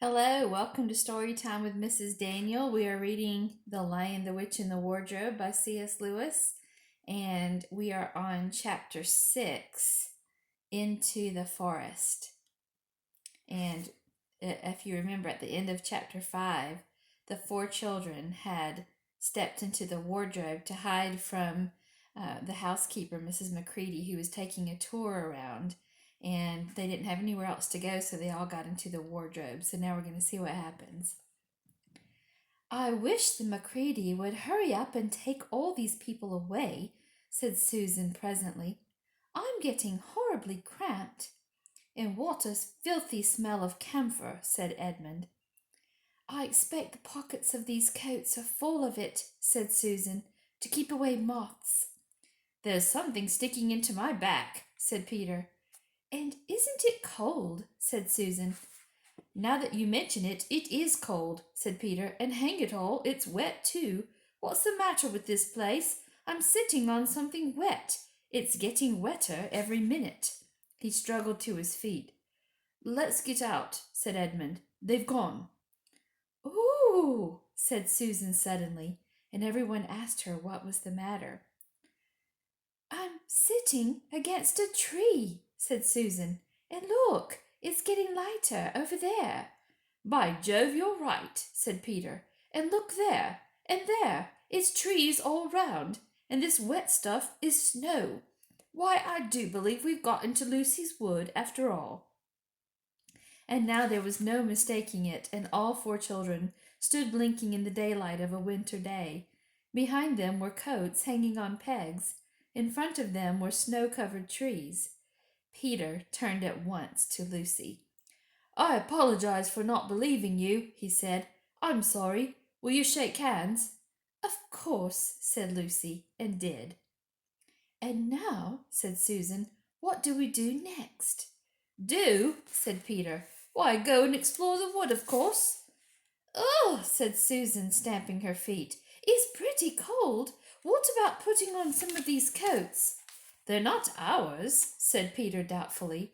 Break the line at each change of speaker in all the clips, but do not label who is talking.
Hello, welcome to Storytime with Mrs. Daniell. We are reading The Lion, the Witch, and the Wardrobe by C.S. Lewis, and we are on chapter 6, Into the Forest. And if you remember, at the end of chapter 5, the four children had stepped into the wardrobe to hide from the housekeeper, Mrs. McCready, who was taking a tour around, and they didn't have anywhere else to go, so they all got into the wardrobe. So now we're going to see what happens. I wish the McCready would hurry up and take all these people away, said Susan presently. I'm getting horribly cramped. And what a filthy smell of camphor, said Edmund. I expect the pockets of these coats are full of it, said Susan, to keep away moths. There's something sticking into my back, said Peter. And isn't it cold? Said Susan. Now that you mention it, it is cold, said Peter, and hang it all, it's wet too. What's the matter with this place? I'm sitting on something wet. It's getting wetter every minute. He struggled to his feet. Let's get out, said Edmund. They've gone. Ooh, said Susan suddenly, and everyone asked her what was the matter. I'm sitting against a tree, said Susan. And look, it's getting lighter over there. By Jove, you're right, said Peter. And look there, and there, it's trees all round, and this wet stuff is snow. Why, I do believe we've got into Lucy's wood after all. And now there was no mistaking it, and all four children stood blinking in the daylight of a winter day. Behind them were coats hanging on pegs. In front of them were snow-covered trees. Peter turned at once to Lucy. I apologize for not believing you, he said. I'm sorry. Will you shake hands? Of course, said Lucy, and did. And now, said Susan, what do we do next? Do, said Peter. Why, go and explore the wood, of course. Oh, said Susan, stamping her feet. It's pretty cold. What about putting on some of these coats? They're not ours, said Peter doubtfully.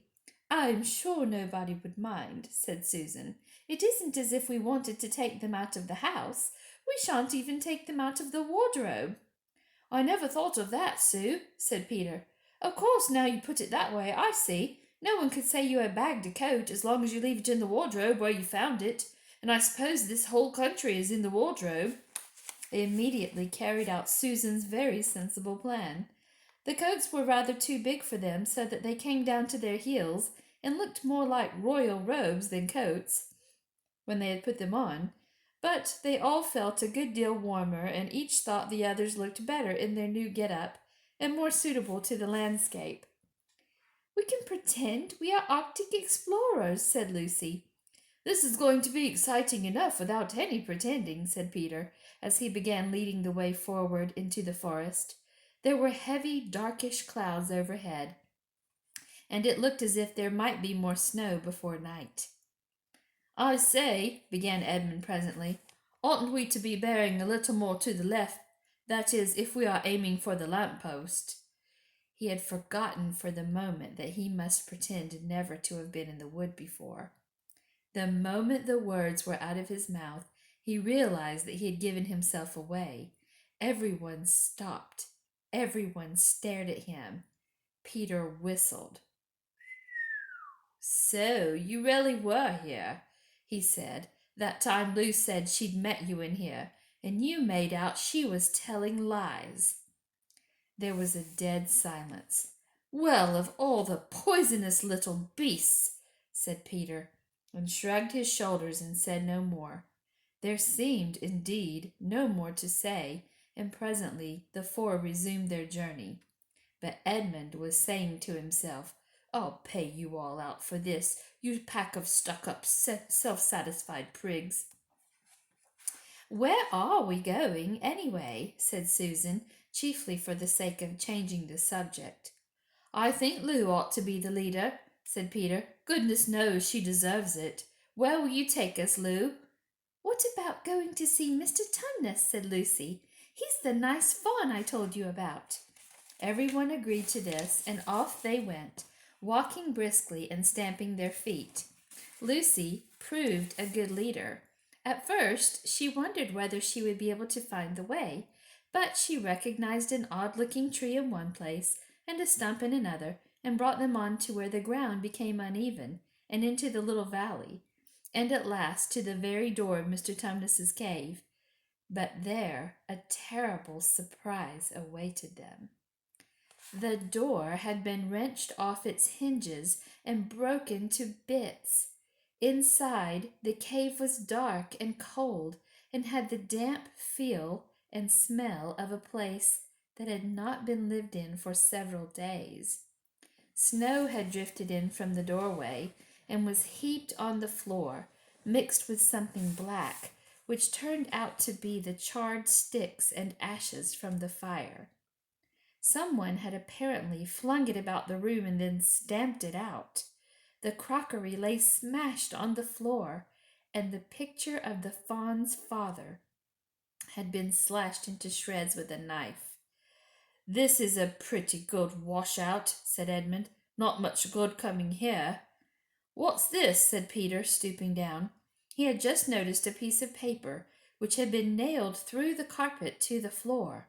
I'm sure nobody would mind, said Susan. It isn't as if we wanted to take them out of the house. We shan't even take them out of the wardrobe. I never thought of that, Sue, said Peter. Of course, now you put it that way, I see. No one could say you had bagged a coat as long as you leave it in the wardrobe where you found it. And I suppose this whole country is in the wardrobe. They immediately carried out Susan's very sensible plan. The coats were rather too big for them, so that they came down to their heels and looked more like royal robes than coats when they had put them on. But they all felt a good deal warmer, and each thought the others looked better in their new get-up and more suitable to the landscape. We can pretend we are Arctic explorers, said Lucy. This is going to be exciting enough without any pretending, said Peter, as he began leading the way forward into the forest. There were heavy, darkish clouds overhead, and it looked as if there might be more snow before night. I say, began Edmund presently, oughtn't we to be bearing a little more to the left? That is, if we are aiming for the lamp-post. He had forgotten for the moment that he must pretend never to have been in the wood before. The moment the words were out of his mouth, he realized that he had given himself away. Everyone stopped. Everyone stared at him. Peter whistled. So, you really were here, he said. That time Lou said she'd met you in here, and you made out she was telling lies. There was a dead silence. Well, of all the poisonous little beasts, said Peter, and shrugged his shoulders and said no more. There seemed, indeed, no more to say, and presently the four resumed their journey. But Edmund was saying to himself, I'll pay you all out for this, you pack of stuck-up, self-satisfied prigs. Where are we going, anyway? Said Susan, chiefly for the sake of changing the subject. I think Lou ought to be the leader, said Peter. Goodness knows she deserves it. Where will you take us, Lou? What about going to see Mr. Tumnus? Said Lucy. He's the nice fawn I told you about. Everyone agreed to this, and off they went, walking briskly and stamping their feet. Lucy proved a good leader. At first, she wondered whether she would be able to find the way, but she recognized an odd looking tree in one place and a stump in another, and brought them on to where the ground became uneven, and into the little valley, and at last to the very door of Mr. Tumnus's cave. But there a terrible surprise awaited them. The door had been wrenched off its hinges and broken to bits. Inside, the cave was dark and cold and had the damp feel and smell of a place that had not been lived in for several days. Snow had drifted in from the doorway and was heaped on the floor, mixed with something black, which turned out to be the charred sticks and ashes from the fire. Someone had apparently flung it about the room and then stamped it out. The crockery lay smashed on the floor, and the picture of the fawn's father had been slashed into shreds with a knife. "This is a pretty good washout," said Edmund. "Not much good coming here." "What's this?" said Peter, stooping down. He had just noticed a piece of paper which had been nailed through the carpet to the floor.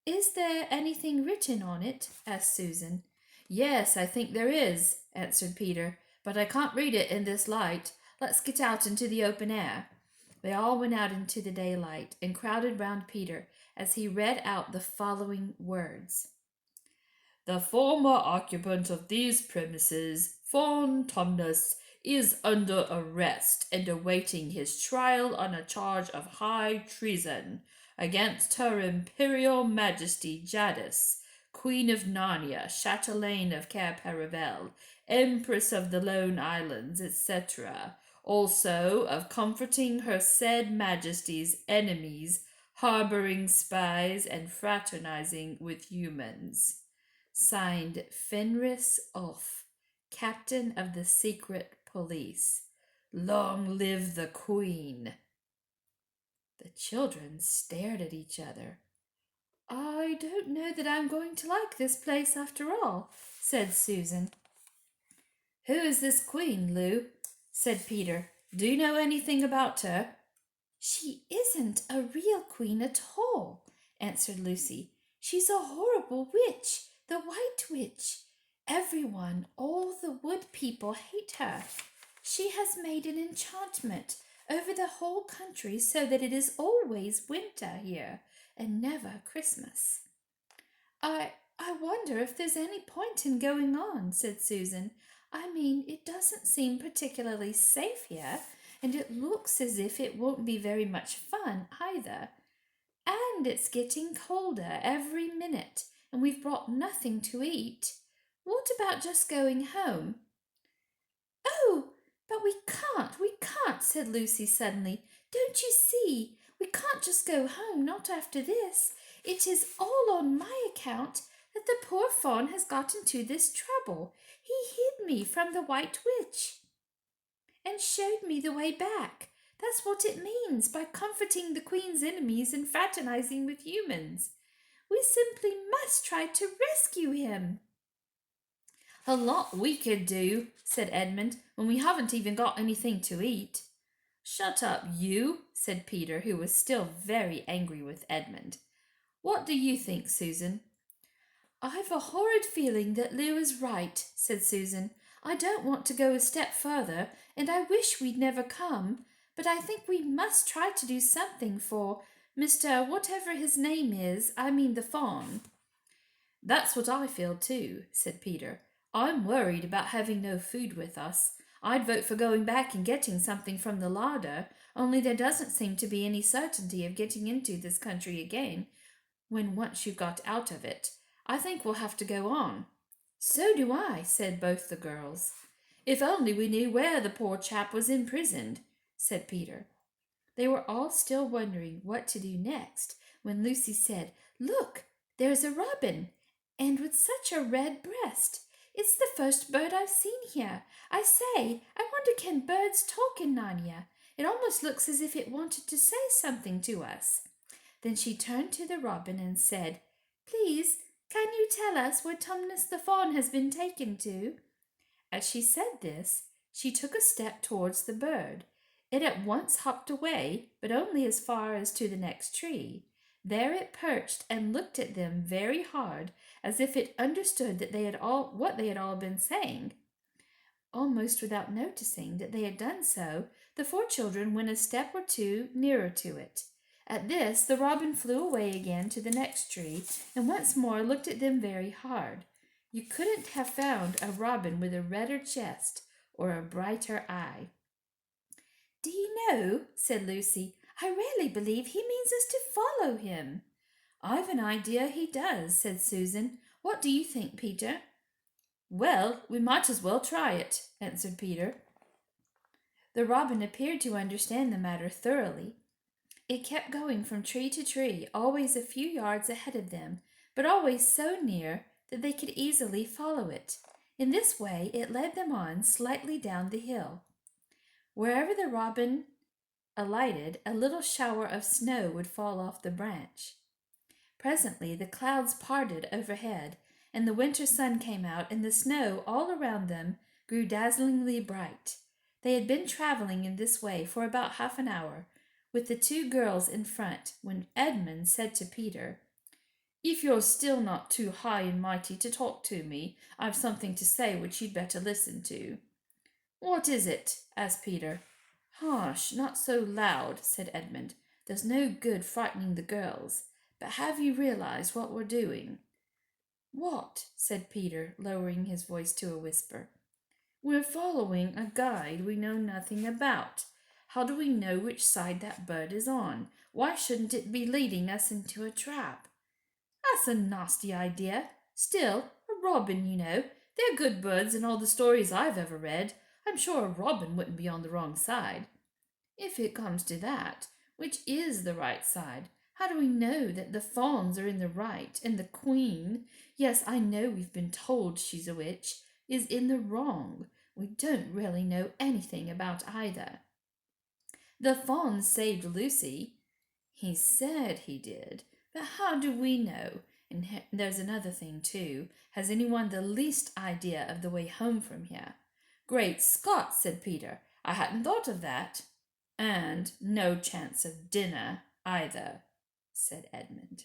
"Is there anything written on it?" asked Susan. "Yes, I think there is," answered Peter, "but I can't read it in this light. Let's get out into the open air." They all went out into the daylight and crowded round Peter as he read out the following words. "The former occupant of these premises, Fawn Tumnus, is under arrest and awaiting his trial on a charge of high treason against Her Imperial Majesty Jadis, Queen of Narnia, Chatelaine of Cair Paravel, Empress of the Lone Islands, etc., also of comforting her said Majesty's enemies, harboring spies, and fraternizing with humans. Signed, Fenris Ulf, Captain of the Secret Police. Long live the Queen." The children stared at each other. "I don't know that I'm going to like this place after all," said Susan. "Who is this Queen, Lou?" said Peter. "Do you know anything about her?" "She isn't a real queen at all," answered Lucy. "She's a horrible witch, the White Witch. Everyone, all the wood people, hate her. She has made an enchantment over the whole country so that it is always winter here and never Christmas." I wonder if there's any point in going on," said Susan. "I mean, it doesn't seem particularly safe here, and it looks as if it won't be very much fun either. And it's getting colder every minute, and we've brought nothing to eat. What about just going home?" "Oh, but we can't," said Lucy suddenly. "Don't you see? We can't just go home, not after this. It is all on my account that the poor fawn has got into this trouble. He hid me from the White Witch and showed me the way back. That's what it means by comforting the Queen's enemies and fraternizing with humans. We simply must try to rescue him." "A lot we could do," said Edmund, "when we haven't even got anything to eat." "Shut up, you," said Peter, who was still very angry with Edmund. "What do you think, Susan?" "I've a horrid feeling that Lou is right," said Susan. "I don't want to go a step further, and I wish we'd never come, but I think we must try to do something for Mr. whatever his name is, I mean the fawn." "That's what I feel too," said Peter. "I'm worried about having no food with us. I'd vote for going back and getting something from the larder, only there doesn't seem to be any certainty of getting into this country again when once you got out of it. I think we'll have to go on." "So do I," said both the girls. "If only we knew where the poor chap was imprisoned," said Peter. They were all still wondering what to do next when Lucy said, "Look, there's a robin, and with such a red breast. It's the first bird I've seen here. I say, I wonder can birds talk in Narnia? It almost looks as if it wanted to say something to us." Then she turned to the robin and said, "Please, can you tell us where Tumnus the fawn has been taken to?" As she said this, She took a step towards the bird. It at once hopped away, but only as far as to the next tree. There it perched and looked at them very hard, as if it understood that what they had all been saying. Almost without noticing that they had done so, the four children went a step or two nearer to it. At this, the robin flew away again to the next tree and once more looked at them very hard. You couldn't have found a robin with a redder chest or a brighter eye. "Do you know," said Lucy, "I really believe he means us to follow him." "I've an idea he does," said Susan. "What do you think, Peter?" "Well, we might as well try it," answered Peter. The robin appeared to understand the matter thoroughly. It kept going from tree to tree, always a few yards ahead of them, but always so near that they could easily follow it. In this way it led them on slightly down the hill. Wherever the robin alighted, a little shower of snow would fall off the branch. Presently the clouds parted overhead, and the winter sun came out, and the snow all around them grew dazzlingly bright. They had been traveling in this way for about half an hour, with the two girls in front, when Edmund said to Peter, "If you're still not too high and mighty to talk to me, I've something to say which you'd better listen to." "What is it?" asked Peter. "Hush, not so loud," said Edmund. "There's no good frightening the girls. But have you realized what we're doing?" "What?" said Peter, lowering his voice to a whisper. "We're following a guide we know nothing about. How do we know which side that bird is on? Why shouldn't it be leading us into a trap?" "That's a nasty idea. Still, a robin, you know. They're good birds in all the stories I've ever read. I'm sure a robin wouldn't be on the wrong side." "If it comes to that, which is the right side? How do we know that the fawns are in the right and the queen, yes, I know we've been told she's a witch, is in the wrong? We don't really know anything about either." "The fawns saved Lucy." "He said he did, but how do we know? And there's another thing, too. Has anyone the least idea of the way home from here?" "Great Scott!" said Peter. "I hadn't thought of that." "And no chance of dinner either," said Edmund.